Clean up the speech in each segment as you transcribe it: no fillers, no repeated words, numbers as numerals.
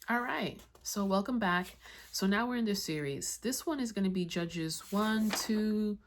All right. So welcome back. So now we're in this series. This one is going to be Judges 1, 2,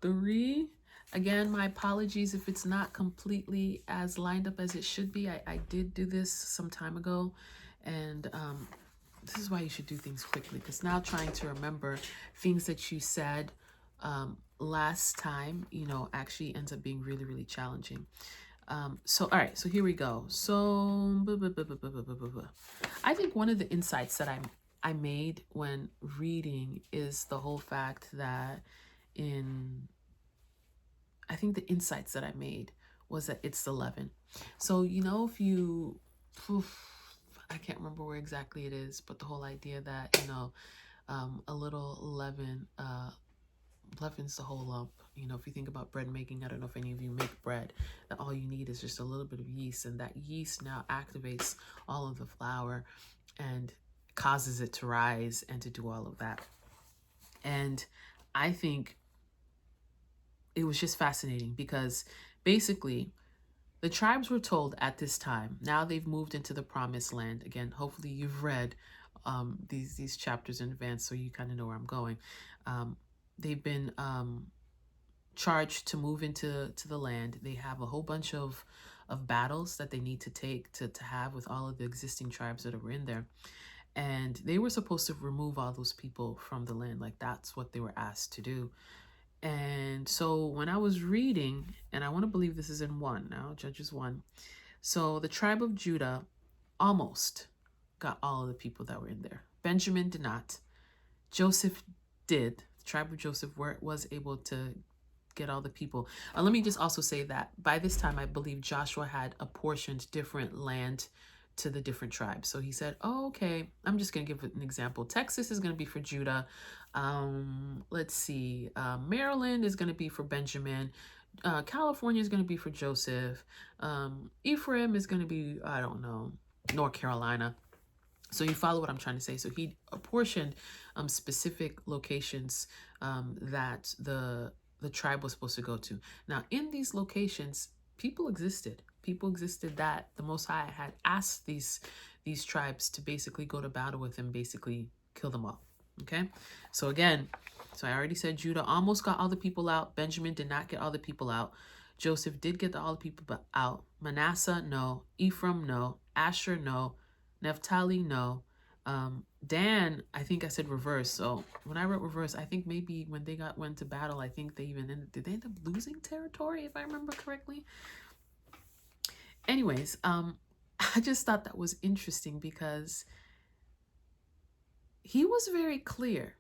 3. Again, my apologies if it's not completely as lined up as it should be. I did do this some time ago. And this is why you should do things quickly. Because now trying to remember things that you said last time, actually ends up being really, really challenging. All right, so here we go. So, I think one of the insights that I made when reading is the whole fact that in, I think the insights that I made was that it's 11. So, if you, I can't remember where exactly it is, but the whole idea that, a little leaven leavens the whole lump. If you think about bread making, I don't know if any of you make bread, that all you need is just a little bit of yeast, and that yeast now activates all of the flour and causes it to rise and to do all of that. And I think it was just fascinating because basically the tribes were told at this time, now they've moved into the promised land. Again, hopefully you've read these chapters in advance so you kind of know where I'm going. They've been charged to move into the land. They have a whole bunch of battles that they need to take to have with all of the existing tribes that are in there. And they were supposed to remove all those people from the land. Like, that's what they were asked to do. And so when I was reading, and I want to believe this is in 1 now, Judges 1. So the tribe of Judah almost got all of the people that were in there. Benjamin did not. Joseph did. The tribe of Joseph was able to get all the people. Let me just also say that by this time, I believe Joshua had apportioned different land to the different tribes. So he said, oh, okay, I'm just going to give an example. Texas is going to be for Judah. Let's see. Maryland is going to be for Benjamin. California is going to be for Joseph. Ephraim is going to be, I don't know, North Carolina. So you follow what I'm trying to say. So he apportioned specific locations that the tribe was supposed to go to. Now, in these locations, people existed. People existed that the Most High had asked these tribes to basically go to battle with him, basically kill them all. Okay? So again, so I already said Judah almost got all the people out. Benjamin did not get all the people out. Joseph did get all the people out. Manasseh, no. Ephraim, no. Asher, no. Naphtali, no. Dan, I think I said reverse. So when I wrote reverse, I think maybe when they went to battle, I think did they end up losing territory, if I remember correctly? Anyways, I just thought that was interesting because he was very clear.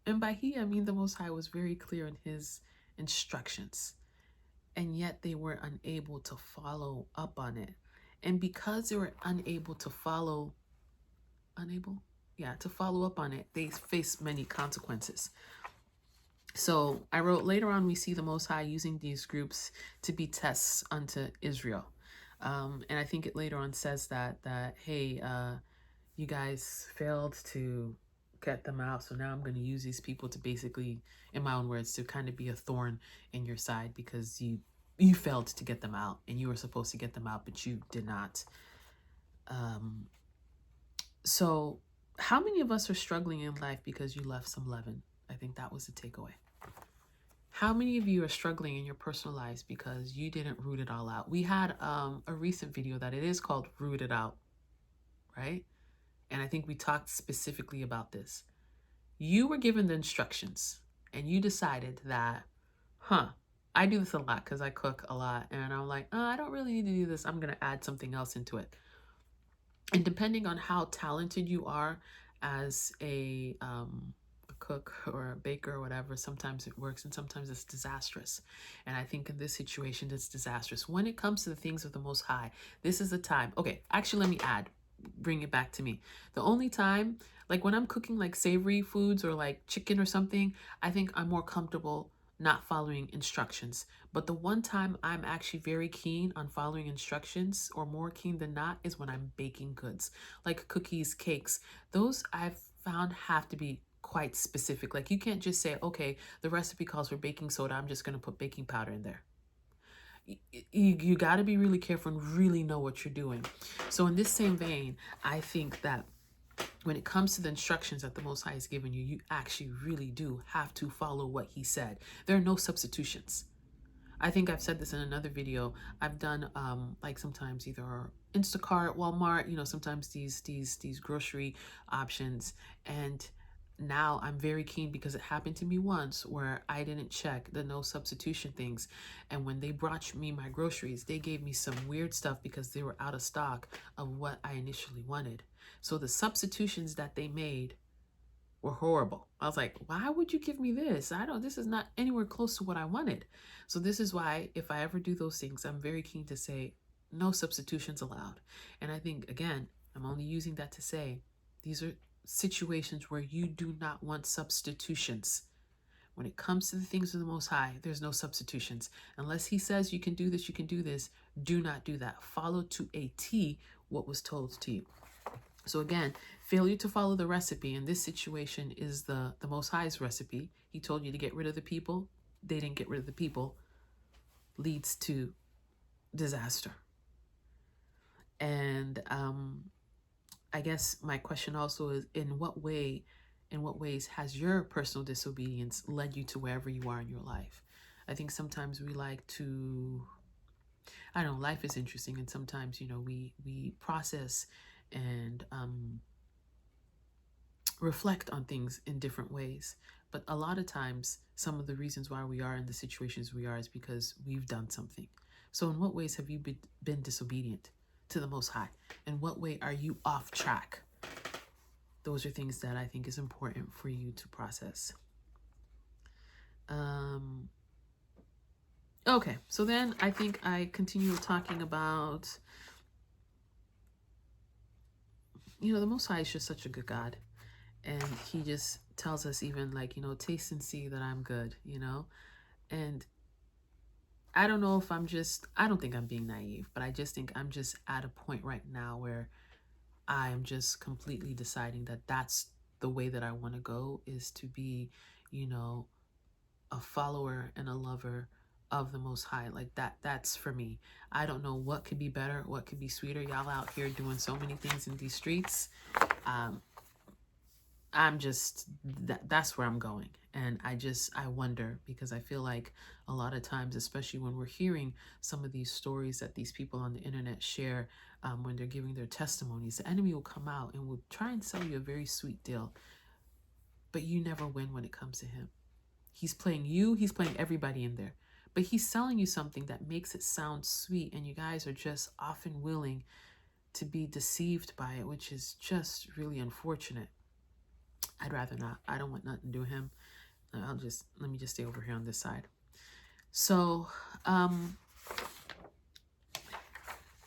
And by he, I mean the Most High was very clear in his instructions. And yet they were unable to follow up on it. And because they were unable to follow up on it, they faced many consequences. So I wrote, later on we see the Most High using these groups to be tests unto Israel. And I think it later on says that hey, you guys failed to get them out, so now I'm going to use these people to basically, in my own words, to kind of be a thorn in your side because you failed to get them out, and you were supposed to get them out, but you did not. So how many of us are struggling in life because you left some leaven? I think that was the takeaway. How many of you are struggling in your personal lives because you didn't root it all out? We had a recent video that it is called Root It Out, right? And I think we talked specifically about this. You were given the instructions and you decided that, I do this a lot because I cook a lot. And I'm like, I don't really need to do this. I'm going to add something else into it. And depending on how talented you are as a cook or a baker or whatever, sometimes it works and sometimes it's disastrous. And I think in this situation, it's disastrous. When it comes to the things of the Most High, this is the time. Okay, actually, let me bring it back to me. The only time, like when I'm cooking like savory foods or like chicken or something, I think I'm more comfortable not following instructions. But the one time I'm actually very keen on following instructions, or more keen than not, is when I'm baking goods like cookies, cakes. Those I've found have to be quite specific. Like, you can't just say, okay, the recipe calls for baking soda, I'm just going to put baking powder in there. you got to be really careful and really know what you're doing. So in this same vein, I think that when it comes to the instructions that the Most High has given you, you actually really do have to follow what he said. There are no substitutions. I think I've said this in another video. I've done like sometimes either Instacart, Walmart, sometimes these grocery options. And now I'm very keen because it happened to me once where I didn't check the no substitution things. And when they brought me my groceries, they gave me some weird stuff because they were out of stock of what I initially wanted. So the substitutions that they made were horrible. I was like, why would you give me this? This is not anywhere close to what I wanted. So this is why if I ever do those things, I'm very keen to say no substitutions allowed. And I think, again, I'm only using that to say these are situations where you do not want substitutions. When it comes to the things of the Most High, there's no substitutions. Unless he says you can do this, you can do this, do not do that. Follow to a T what was told to you. So again, failure to follow the recipe in this situation is the Most High's recipe. He told you to get rid of the people. They didn't get rid of the people. Leads to disaster. And I guess my question also is, in what ways has your personal disobedience led you to wherever you are in your life? I think sometimes we like to, I don't know, life is interesting, and sometimes, we process and reflect on things in different ways. But a lot of times, some of the reasons why we are in the situations we are is because we've done something. So in what ways have you been disobedient to the Most High? In what way are you off track? Those are things that I think is important for you to process. Okay, so then I think I continue talking about, the Most High is just such a good God. And he just tells us even like, taste and see that I'm good, And I don't know if I don't think I'm being naive, but I just think I'm just at a point right now where I'm just completely deciding that that's the way that I want to go, is to be, a follower and a lover of the Most High. Like that's for me. I don't know what could be better, what could be sweeter. Y'all out here doing so many things in these streets. I'm just, that's where I'm going. And I wonder, because I feel like a lot of times, especially when we're hearing some of these stories that these people on the internet share, when they're giving their testimonies, the enemy will come out and will try and sell you a very sweet deal, but you never win when it comes to him. He's playing you, he's playing everybody in there, but he's selling you something that makes it sound sweet, and you guys are just often willing to be deceived by it, which is just really unfortunate. I'd rather not. I don't want nothing to do with him. Let me just stay over here on this side. So I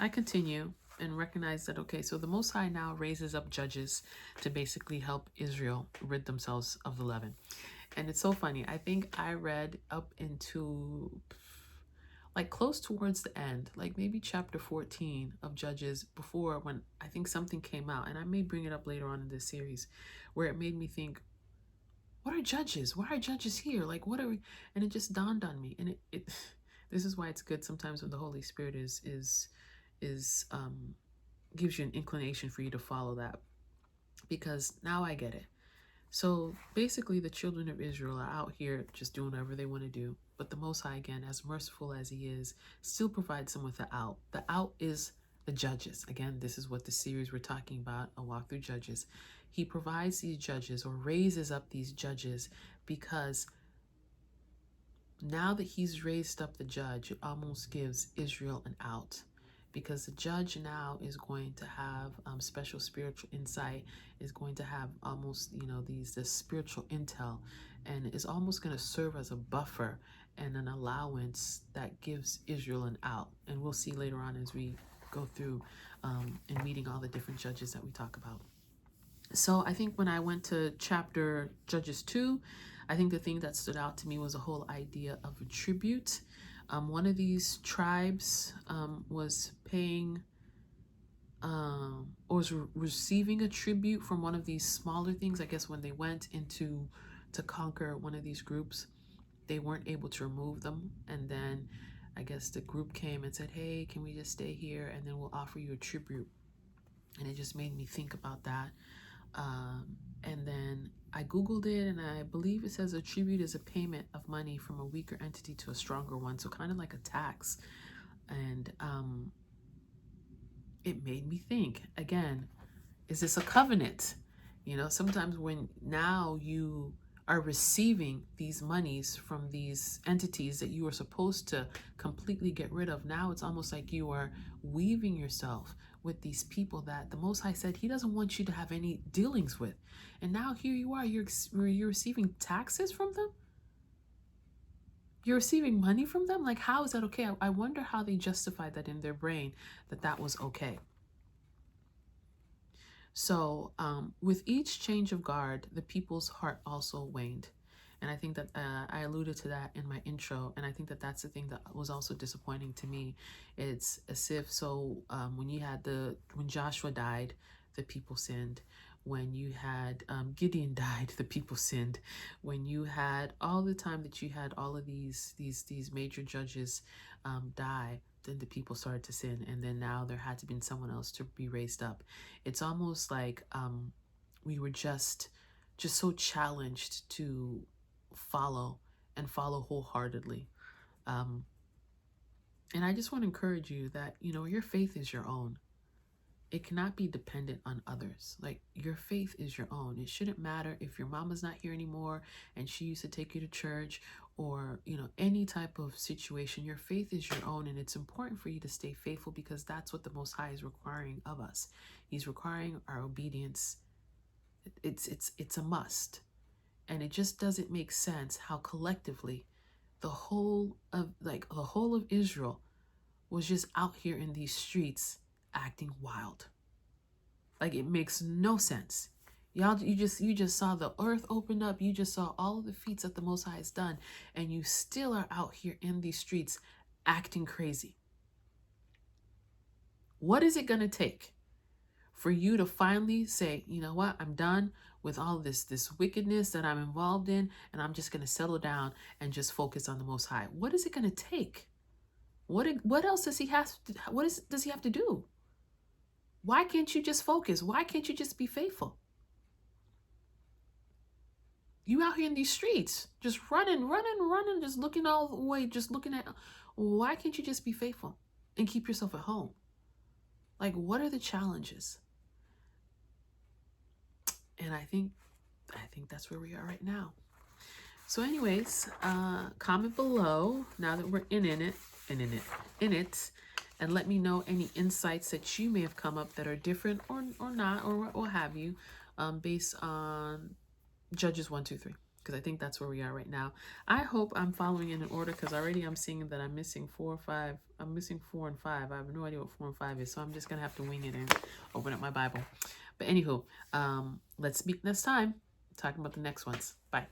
continue and recognize that, okay, so the Most High now raises up judges to basically help Israel rid themselves of the leaven. And it's so funny. I think I read up into like close towards the end, like maybe chapter 14 of Judges, before when I think something came out, and I may bring it up later on in this series, where it made me think, what are judges? Why are judges here? Like, what are we? And it just dawned on me. And it this is why it's good sometimes when the Holy Spirit gives you an inclination for you to follow that, because now I get it. So basically, the children of Israel are out here just doing whatever they want to do. But the Most High, again, as merciful as he is, still provides them with the out. The out is the judges. Again, this is what the series we're talking about, a walk through Judges. He provides these judges, or raises up these judges, because now that he's raised up the judge, it almost gives Israel an out. Because the judge now is going to have special spiritual insight, is going to have almost, this spiritual intel, and is almost going to serve as a buffer and an allowance that gives Israel an out. And we'll see later on as we go through and meeting all the different judges that we talk about. So I think when I went to chapter Judges 2, I think the thing that stood out to me was the whole idea of a tribute. One of these tribes was paying or was receiving a tribute from one of these smaller things. I guess when they went to conquer one of these groups, they weren't able to remove them. And then I guess the group came and said, hey, can we just stay here and then we'll offer you a tribute. And it just made me think about that. And then I Googled it, and I believe it says a tribute is a payment of money from a weaker entity to a stronger one. So kind of like a tax. And it made me think, again, is this a covenant? You know, sometimes when now you are receiving these monies from these entities that you are supposed to completely get rid of, now it's almost like you are weaving yourself with these people that the Most High said he doesn't want you to have any dealings with. And now here you are, you're receiving taxes from them? You're receiving money from them? Like, how is that okay? I wonder how they justified that in their brain, that that was okay. So with each change of guard, the people's heart also waned. And I think that I alluded to that in my intro. And I think that that's the thing that was also disappointing to me. It's as if, so when Joshua died, the people sinned. When you had Gideon died, the people sinned. When you had all the time that you had all of these major judges die, then the people started to sin, and then now there had to be someone else to be raised up. It's almost like we were just so challenged to follow wholeheartedly. And I just want to encourage you that, you know, your faith is your own. It cannot be dependent on others. Like, your faith is your own. It shouldn't matter if your mama's not here anymore and she used to take you to church, or, you know, any type of situation. Your faith is your own, and it's important for you to stay faithful, because that's what the Most High is requiring of us. He's requiring our obedience. It's a must. And it just doesn't make sense how collectively the whole of Israel was just out here in these streets acting wild. Like, it makes no sense. Y'all, you just saw the earth open up. You just saw all of the feats that the Most High has done, and you still are out here in these streets acting crazy. What is it going to take for you to finally say, you know what, I'm done with all this wickedness that I'm involved in, and I'm just going to settle down and just focus on the Most High? What is it going to take? What else does he have to do? Why can't you just focus? Why can't you just be faithful? You out here in these streets, just running, just looking all the way, just looking at, why can't you just be faithful and keep yourself at home? Like, what are the challenges? And I think that's where we are right now. So anyways, comment below now that we're in it, and let me know any insights that you may have come up that are different or not, or what have you, based on Judges 1, 2, 3, because I think that's where we are right now. I hope I'm following in an order, because already I'm seeing that I'm missing 4 or 5. I'm missing 4 and 5. I have no idea what 4 and 5 is, so I'm just gonna have to wing it and open up my Bible. But anywho, let's speak next time, talking about the next ones. Bye.